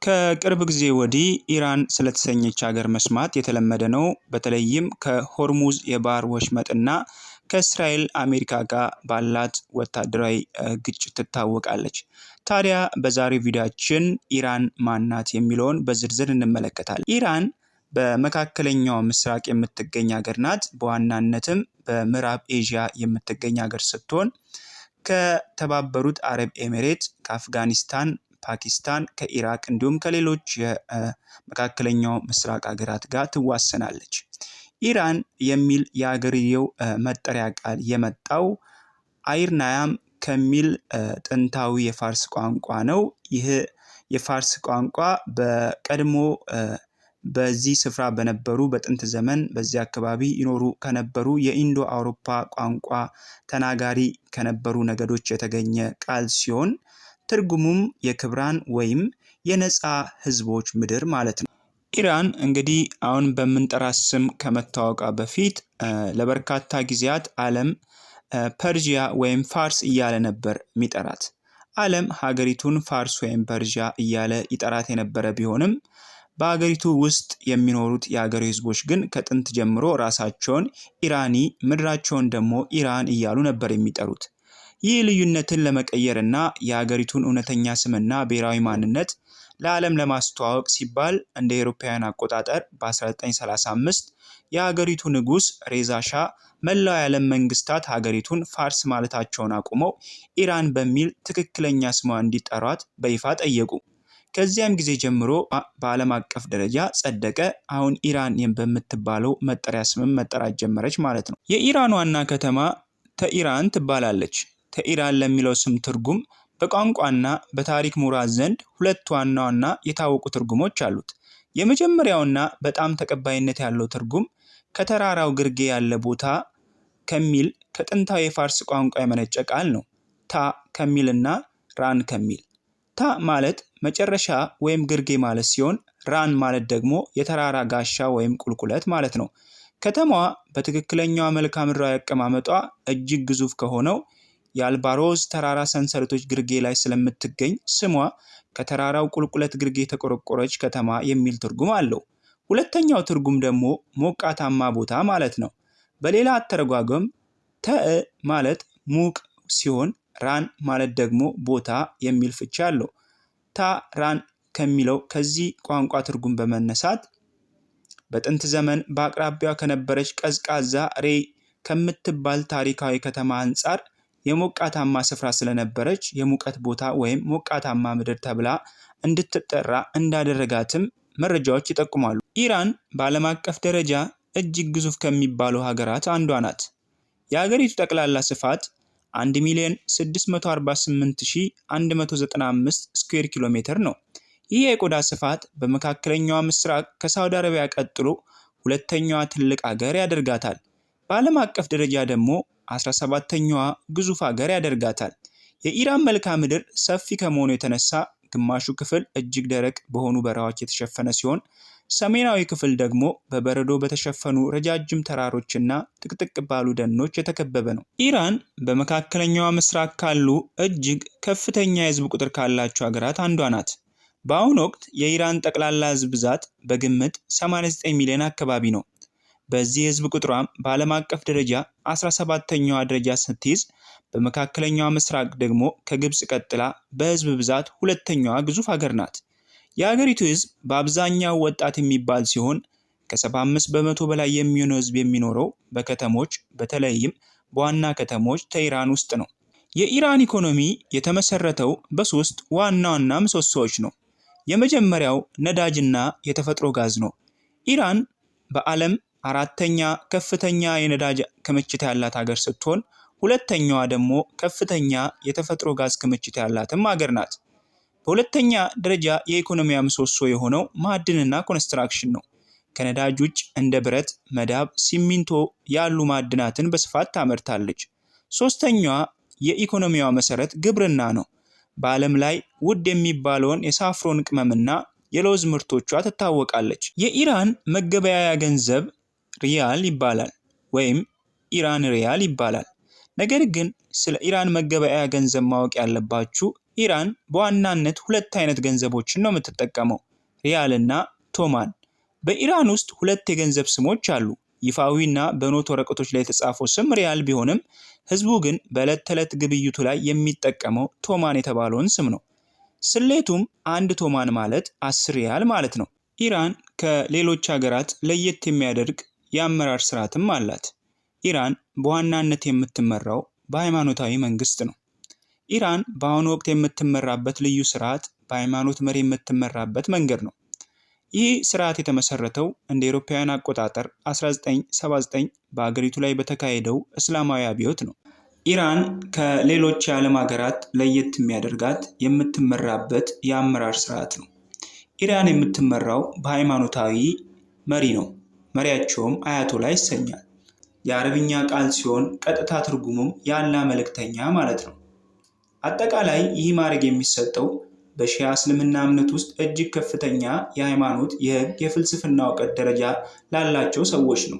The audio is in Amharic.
ከቅርብ ጊዜ ወዲህ ኢራን ስለተሰኘች ሀገር መስማት የተለመደ ነው። በተለይም ከሆርሙዝ የባህር ወሽመጥና ከእስራኤል አሜሪካ ጋር ባላት ወታደራዊ ግጭት ትታወቃለች። ታዲያ በዛሬው ቪዲዮአችን ኢራን ማናት የሚለውን በዝርዝር እንመለከታለን። ኢራን በመካከለኛው ምስራቅ የምትገኝ ሀገር ናት። በዋናነትም በምዕራብ ኤዥያ የምትገኝ ሀገር ስትሆን ከተባበሩት አረብ ኤሚሬት፣ ከአፍጋኒስታን፣ ፓኪስታን፣ ከኢራቅ እንዲሁም ከሌሎች የመካከለኛው ምስራቅ ሀገራት ጋር ትዋሰናለች። ኢራን የሚል የሀገርየው መጠሪያ ቃል የመጣው አይርናያም ከሚል ጥንታዊ የፋርስ ቋንቋ ነው። ይህ የፋርስ ቋንቋ በቀድሞ በዚህ ስፍራ በነበሩ በጥንት ዘመን በዚህ አካባቢ ይኖሩ ከነበሩ የኢንዶ አውሮፓ ቋንቋ ተናጋሪ ከነበሩ ነገዶች የተገኘ ቃል ሲሆን ትርጉሙም የክብራን ወይም የነፃ ህዝቦች ምድር ማለት ነው። ኢራን እንግዲህ አሁን በምንጠራት ስም ከመታወቋ በፊት ለበርካታ ጊዜያት ዓለም ፐርዥያ ወይም ፋርስ እያለ ነበር የሚጠራት። ዓለም ሀገሪቱን ፋርስ ወይም ፐርዥያ እያለ ይጠራት የነበረ ቢሆንም በሀገሪቱ ውስጥ የሚኖሩት የሀገሬ ህዝቦች ግን ከጥንት ጀምሮ ራሳቸውን ኢራኒ ምድራቸውን ደግሞ ኢራን እያሉ ነበር የሚጠሩት። ይህ ልዩነትን ለመቀየር እና የሀገሪቱን እውነተኛ ስምና ብሔራዊ ማንነት ለዓለም ለማስተዋወቅ ሲባል እንደ አውሮፓውያን አቆጣጠር በ1935 የሀገሪቱ ንጉስ ሬዛ ሻህ መላው የዓለም መንግስታት ሀገሪቱን ፋርስ ማለታቸውን አቁመው ኢራን በሚል ትክክለኛ ስሟ እንዲጠሯት በይፋ ጠየቁ። ከዚያም ጊዜ ጀምሮ በዓለም አቀፍ ደረጃ ጸደቀ። አሁን ኢራን በምትባለው መጠሪያ ስምም መጠራት ጀመረች ማለት ነው። የኢራን ዋና ከተማ ተኢራን ትባላለች። ተኢራን ለሚለው ስም ትርጉም በቋንቋና በታሪክ ምሁራን ዘንድ ሁለት ዋና ዋና የታወቁ ትርጉሞች አሉት። የመጀመሪያውና በጣም ተቀባይነት ያለው ትርጉም ከተራራው ግርጌ ያለ ቦታ ከሚል ከጥንታዊ የፋርስ ቋንቋ የመነጨ ቃል ነው። ታ ከሚልና ራን ከሚል። ታ ማለት መጨረሻ ወይም ግርጌ ማለት ሲሆን ራን ማለት ደግሞ የተራራ ጋሻ ወይም ቁልቁለት ማለት ነው። ከተማዋ በትክክለኛዋ መልክዓ ምድራዊ አቀማመጧ እጅግ ግዙፍ ከሆነው የአልባሮዝ ተራራ ሰንሰለቶች ግርጌ ላይ ስለምትገኝ ስሟ ከተራራው ቁልቁለት ግርጌ የተቆረቆረች ከተማ የሚል ትርጉም አለው። ሁለተኛው ትርጉም ደግሞ ሞቃታማ ቦታ ማለት ነው። በሌላ አተረጓጎም ተእ ማለት ሙቅ ሲሆን ራን ማለት ደግሞ ቦታ የሚል ፍቺ አለው። ታ ራን ከሚለው ከዚህ ቋንቋ ትርጉም በመነሳት በጥንት ዘመን በአቅራቢያው ከነበረች ቀዝቃዛ ሬ ከምትባል ታሪካዊ ከተማ አንጻር የሞቃታማ ስፍራ ስለነበረች የሙቀት ቦታ ወይም ሞቃታማ ምድር ተብላ እንድትጠራ እንዳደረጋትም መረጃዎች ይጠቁማሉ። ኢራን በዓለም አቀፍ ደረጃ እጅግ ግዙፍ ከሚባሉ ሀገራት አንዷ ናት። የሀገሪቱ ጠቅላላ ስፋት 1,648,195 ስኩዌር ኪሎ ሜትር ነው። ይህ የቆዳ ስፋት በመካከለኛው ምስራቅ ከሳውዲ አረቢያ ቀጥሎ ሁለተኛዋ ትልቅ ሀገር ያደርጋታል። በዓለም አቀፍ ደረጃ ደግሞ 17ኛዋ ግዙፍ ሀገር ያደርጋታል። የኢራን መልክዓ ምድር ሰፊ ከመሆኑ የተነሳ ግማሹ ክፍል እጅግ ደረቅ በሆኑ በረሃዎች የተሸፈነ ሲሆን ሰሜናዊ ክፍል ደግሞ በበረዶ በተሸፈኑ ረጃጅም ተራሮችና ጥቅጥቅ ባሉ ደኖች የተከበበ ነው። ኢራን በመካከለኛው ምስራቅ ካሉ እጅግ ከፍተኛ የህዝብ ቁጥር ካላቸው ሀገራት አንዷ ናት። በአሁኑ ወቅት የኢራን ጠቅላላ ህዝብ ብዛት በግምት 89 ሚሊዮን አካባቢ ነው። በዚህ የህዝብ ቁጥሯም በዓለም አቀፍ ደረጃ 17ኛዋ ደረጃ ስትይዝ በመካከለኛው ምስራቅ ደግሞ ከግብጽ ቀጥላ በህዝብ ብዛት ሁለተኛዋ ግዙፍ ሀገር ናት። የሀገሪቱ ህዝብ በአብዛኛው ወጣት የሚባል ሲሆን ከ75 በመቶ በላይ የሚሆነው ህዝብ የሚኖረው በከተሞች በተለይም በዋና ከተሞች ተኢራን ውስጥ ነው። የኢራን ኢኮኖሚ የተመሰረተው በሶስት ዋና ዋና ምሰሶዎች ነው። የመጀመሪያው ነዳጅና የተፈጥሮ ጋዝ ነው። ኢራን በዓለም አራተኛ ከፍተኛ የነዳጅ ክምችት ያላት ሀገር ስትሆን ሁለተኛዋ ደግሞ ከፍተኛ የተፈጥሮ ጋዝ ክምችት ያላትም ሀገር ናት። በሁለተኛ ደረጃ የኢኮኖሚያ ምሰሶ የሆነው ማዕድንና ኮንስትራክሽን ነው። ከነዳጅ ውጭ እንደ ብረት፣ መዳብ፣ ሲሚንቶ ያሉ ማዕድናትን በስፋት ታመርታለች። ሶስተኛዋ የኢኮኖሚዋ መሰረት ግብርና ነው። በዓለም ላይ ውድ የሚባለውን የሳፍሮን ቅመምና የለውዝ ምርቶቿ ትታወቃለች። የኢራን መገበያያ ገንዘብ ሪያል ይባላል ወይም ኢራን ሪያል ይባላል። ነገር ግን ስለ ኢራን መገበያያ ገንዘብ ማወቅ ያለባችሁ ኢራን በዋናነት ሁለት አይነት ገንዘቦችን ነው የምትጠቀመው፣ ሪያል እና ቶማን። በኢራን ውስጥ ሁለት የገንዘብ ስሞች አሉ። ይፋዊና በኖት ወረቀቶች ላይ የተጻፈው ስም ሪያል ቢሆንም ህዝቡ ግን በዕለት ተዕለት ግብይቱ ላይ የሚጠቀመው ቶማን የተባለውን ስም ነው። ስሌቱም አንድ ቶማን ማለት 10 ሪያል ማለት ነው። ኢራን ከሌሎች ሀገራት ለየት የሚያደርግ የአመራር ስርዓትም አላት። ኢራን በዋናነት የምትመራው በሃይማኖታዊ መንግስት ነው። ኢራን በአሁኑ ወቅት የምትመራበት ልዩ ስርዓት በሃይማኖት መሪ የምትመራበት መንገድ ነው። ይህ ስርዓት የተመሰረተው እንደ አውሮፓውያን አቆጣጠር 1979 በአገሪቱ ላይ በተካሄደው እስላማዊ አብዮት ነው። ኢራን ከሌሎች የዓለም ሀገራት ለየት የሚያደርጋት የምትመራበት የአመራር ስርዓት ነው። ኢራን የምትመራው በሃይማኖታዊ መሪ ነው። መሪያቸውም አያቶላ ይሰኛል። የአረብኛ ቃል ሲሆን ቀጥታ ትርጉሙም የአላህ መልእክተኛ ማለት ነው። አጠቃላይ ይህ ማዕረግ የሚሰጠው በሺያ እስልምና እምነት ውስጥ እጅግ ከፍተኛ የሃይማኖት፣ የህግ፣ የፍልስፍና እውቀት ደረጃ ላላቸው ሰዎች ነው።